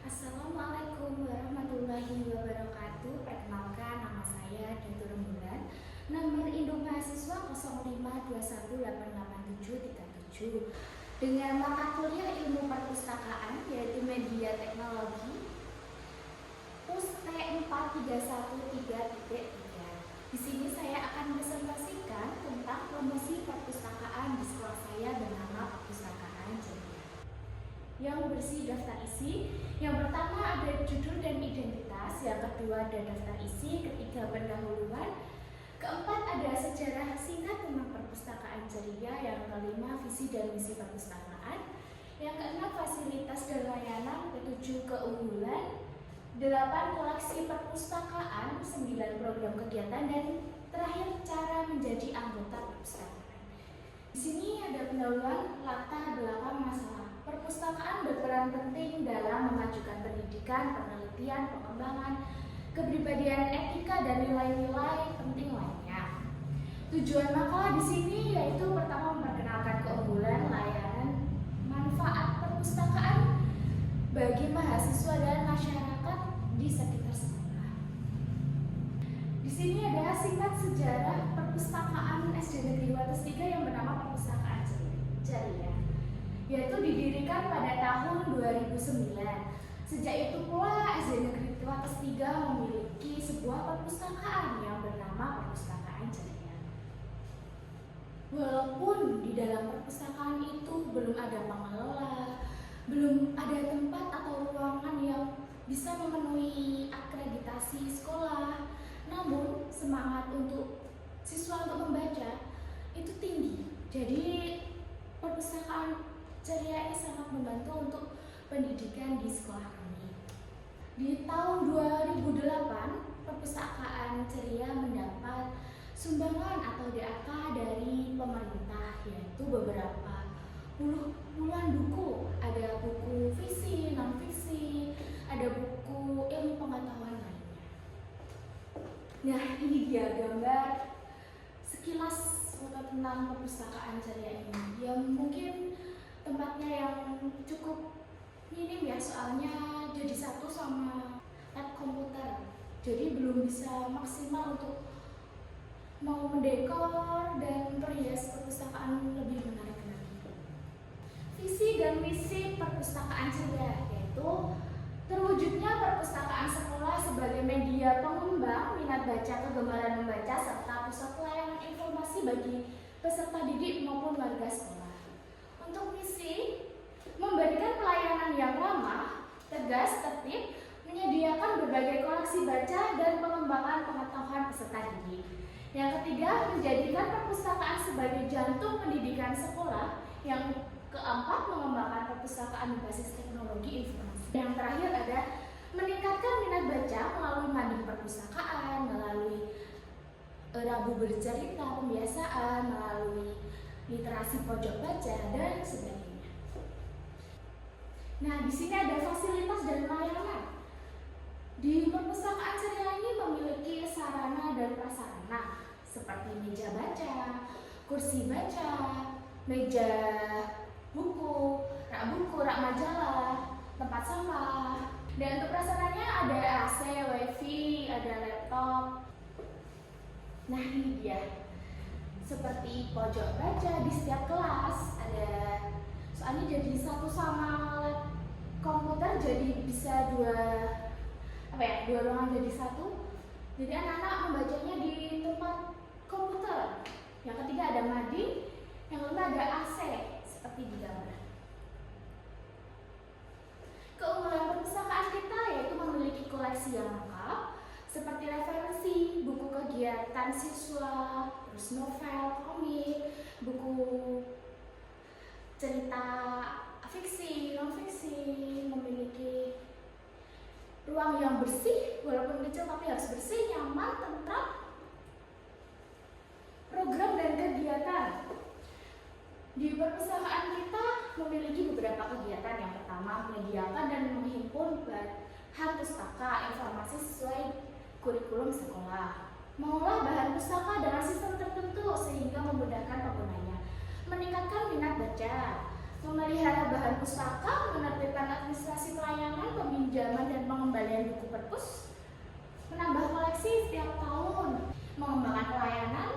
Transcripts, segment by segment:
Assalamualaikum warahmatullahi wabarakatuh. Perkenalkan, nama saya Datu Rembulan. Nomor induk mahasiswa 0521888737 dengan mata kuliah ilmu perpustakaan yaitu media teknologi PUST 43133. Di sini saya akan presentasikan tentang promosi perpustakaan di sekolah saya bernama Perpustakaan Ceria. Yang bersih daftar isi. Yang pertama ada judul dan identitas, yang kedua ada daftar isi, ketiga pendahuluan, keempat ada sejarah singkat tentang perpustakaan ceria, yang kelima visi dan misi perpustakaan, yang keenam fasilitas dan layanan, ketujuh keunggulan, 8 koleksi perpustakaan, 9 program kegiatan, dan terakhir cara menjadi anggota perpustakaan. Di sini ada pendahuluan latar belakang masalah. Perpustakaan berperan penting dalam memajukan pendidikan, penelitian, pengembangan, kepribadian, etika, dan nilai-nilai penting lainnya. Tujuan makalah di sini yaitu pertama memperkenalkan keunggulan, layanan, manfaat perpustakaan bagi mahasiswa dan masyarakat di sekitar sekolah. Di sini ada singkat sejarah perpustakaan SD Negeri Wates 3 yang bernama Perpustakaan Ceria, yaitu didirikan pada tahun 2009. Sejak itu pula SD Negeri Wates 3 memiliki sebuah perpustakaan yang bernama Perpustakaan Ceria. Walaupun di dalam perpustakaan itu belum ada pengelola, belum ada tempat atau ruangan yang bisa memenuhi akreditasi sekolah, namun semangat untuk siswa untuk membaca itu tinggi. Jadi perpustakaan Ceria ini sangat membantu untuk pendidikan di sekolah kami. Di tahun 2008, Perpustakaan Ceria mendapat sumbangan atau DAK dari pemerintah, yaitu beberapa puluhan buku. Ada buku fiksi, non-fiksi, ada buku ilmu pengetahuan lainnya. Nah, ini dia gambar sekilas foto tentang Perpustakaan Ceria ini. Yang mungkin tempatnya yang cukup minim ya, soalnya jadi satu sama lab komputer, jadi belum bisa maksimal untuk mau mendekor dan perhias perpustakaan lebih menarik lagi. Visi dan misi Perpustakaan Ceria yaitu terwujudnya perpustakaan sekolah sebagai media pengembang minat baca, kegemaran membaca, serta pusat pelayanan informasi bagi peserta didik maupun warga sekolah. Untuk misi, memberikan pelayanan yang ramah, tegas, tertib, menyediakan berbagai koleksi baca dan pengembangan pengetahuan peserta didik. Yang ketiga, menjadikan perpustakaan sebagai jantung pendidikan sekolah. Yang keempat, mengembangkan perpustakaan berbasis teknologi informasi. Yang terakhir ada meningkatkan minat baca melalui mading perpustakaan, melalui Rabu Bercerita, pembiasaan, melalui literasi pojok baca, dan sebagainya. Nah, di sini ada fasilitas dan layanan. Di Perpustakaan Ceria ini memiliki sarana dan prasarana seperti meja baca, kursi baca, meja buku, rak majalah, tempat sampah. Dan untuk prasarannya ada AC, WiFi, ada laptop. Nah, ini dia. Seperti pojok baca di setiap kelas ada, soalnya jadi satu sama lab komputer, jadi bisa dua ruangan jadi satu, jadi anak-anak membacanya di tempat komputer. Yang ketiga ada mading, yang kelima ada AC seperti di gambar. Keunggulan perpustakaan kita yaitu memiliki koleksi yang lengkap seperti referensi, buku kegiatan siswa, terus novel, komik, buku cerita fiksi, non-fiksi, memiliki ruang yang bersih, walaupun kecil tapi harus bersih, nyaman, tentram, program dan kegiatan. Di perpustakaan kita memiliki beberapa kegiatan. Yang pertama, menyediakan dan menghimpun bahan pustaka informasi sesuai kurikulum sekolah, mengolah bahan pustaka dengan sistem tertentu sehingga memudahkan penggunanya, meningkatkan minat baca, memelihara bahan pustaka, menerbitkan administrasi pelayanan, pembinaan peminjaman dan pengembalian buku perpus, menambah koleksi setiap tahun, mengembangkan pelayanan,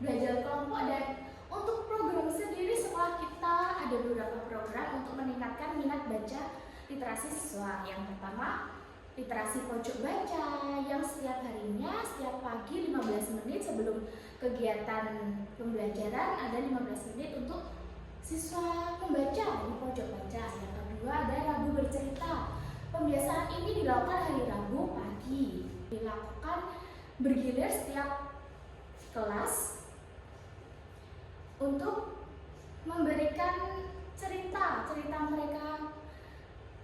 belajar kelompok, dan untuk program sendiri sekolah kita ada beberapa program untuk meningkatkan minat baca literasi siswa. Yang pertama, literasi pojok baca yang setiap harinya, setiap pagi 15 menit sebelum kegiatan pembelajaran ada 15 menit untuk siswa membaca di pojok baca. Yang kedua, ada Rabu Bercerita. Pembiasaan ini dilakukan hari Rabu pagi. Dilakukan bergilir setiap kelas untuk memberikan cerita mereka,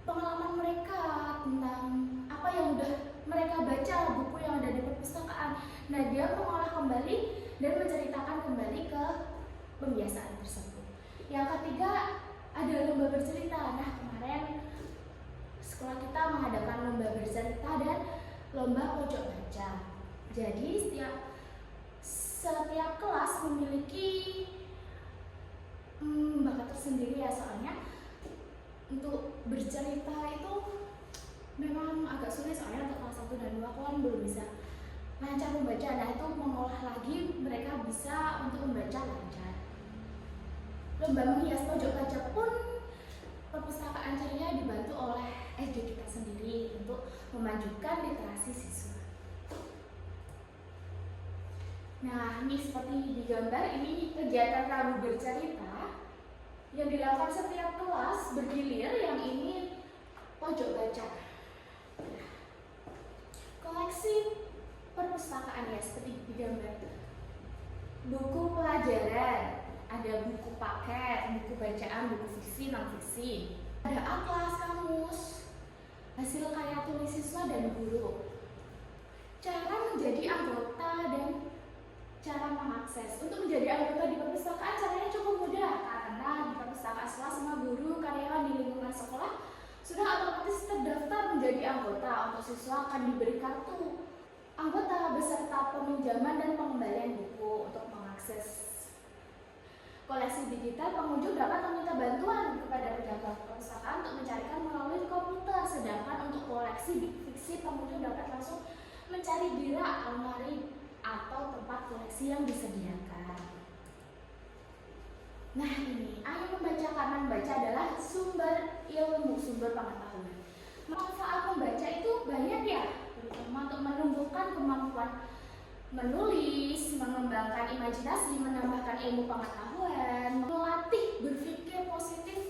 pengalaman mereka tentang apa yang udah mereka baca, buku yang ada di perpustakaan. Nah, dia mengolah kembali dan menceritakan kembali ke pembiasaan tersebut. Yang ketiga, ada lomba bercerita. Nah, kemarin sekolah kita mengadakan lomba bercerita dan lomba pojok baca. Jadi setiap kelas memiliki bakat tersendiri ya, soalnya untuk bercerita itu memang agak sulit, soalnya untuk kelas 1 dan 2 kan belum bisa lancar membaca. Nah, itu mengolah lagi mereka bisa untuk membaca lancar. Lomba menghias pojok baca pun perpustakaan ceria dibantu oleh SD kita sendiri untuk memajukan literasi siswa. Nah, ini seperti di gambar, ini kegiatan Rabu Bercerita yang dilakukan setiap kelas bergilir. Yang ini pojok baca. Koleksi perpustakaan ya seperti di gambar. Buku pelajaran, ada buku paket, buku bacaan, buku fiksi, non-fiksi. Ada atlas, kamus, hasil karya tulis siswa dan guru. Cara menjadi anggota dan cara mengakses. Untuk menjadi anggota di perpustakaan caranya cukup mudah, karena di perpustakaan sekolah semua guru, karyawan di lingkungan sekolah sudah otomatis terdaftar menjadi anggota. Untuk siswa akan diberi kartu anggota beserta peminjaman dan pengembalian buku. Untuk mengakses koleksi digital, pengunjung dapat meminta bantuan kepada penjaga perpustakaan untuk mencarikan melalui komputer. Sedangkan untuk koleksi fiksi, pengunjung dapat langsung mencari di rak, almari, atau tempat koleksi yang disediakan. Nah, ini Ayo Membaca Karena Membaca adalah sumber ilmu, sumber pengetahuan. Manfaat membaca itu banyak ya, terutama untuk menumbuhkan kemampuan menulis, mengembangkan imajinasi, menambahkan ilmu pengetahuan, melatih berpikir positif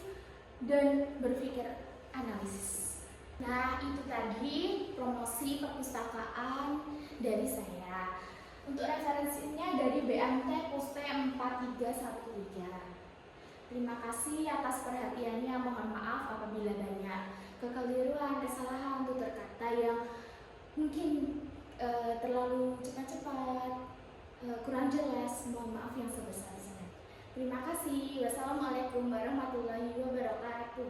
dan berpikir analisis. Nah, itu tadi promosi perpustakaan dari saya. Untuk referensinya dari BMT Puste 4313. Terima kasih atas perhatiannya. Mohon maaf apabila banyak kekeliruan, kesalahan, tutur kata yang mungkin terlalu cepat-cepat, kurang jelas. Mohon maaf yang sebesar-besarnya. Terima kasih. Wassalamualaikum warahmatullahi wabarakatuh.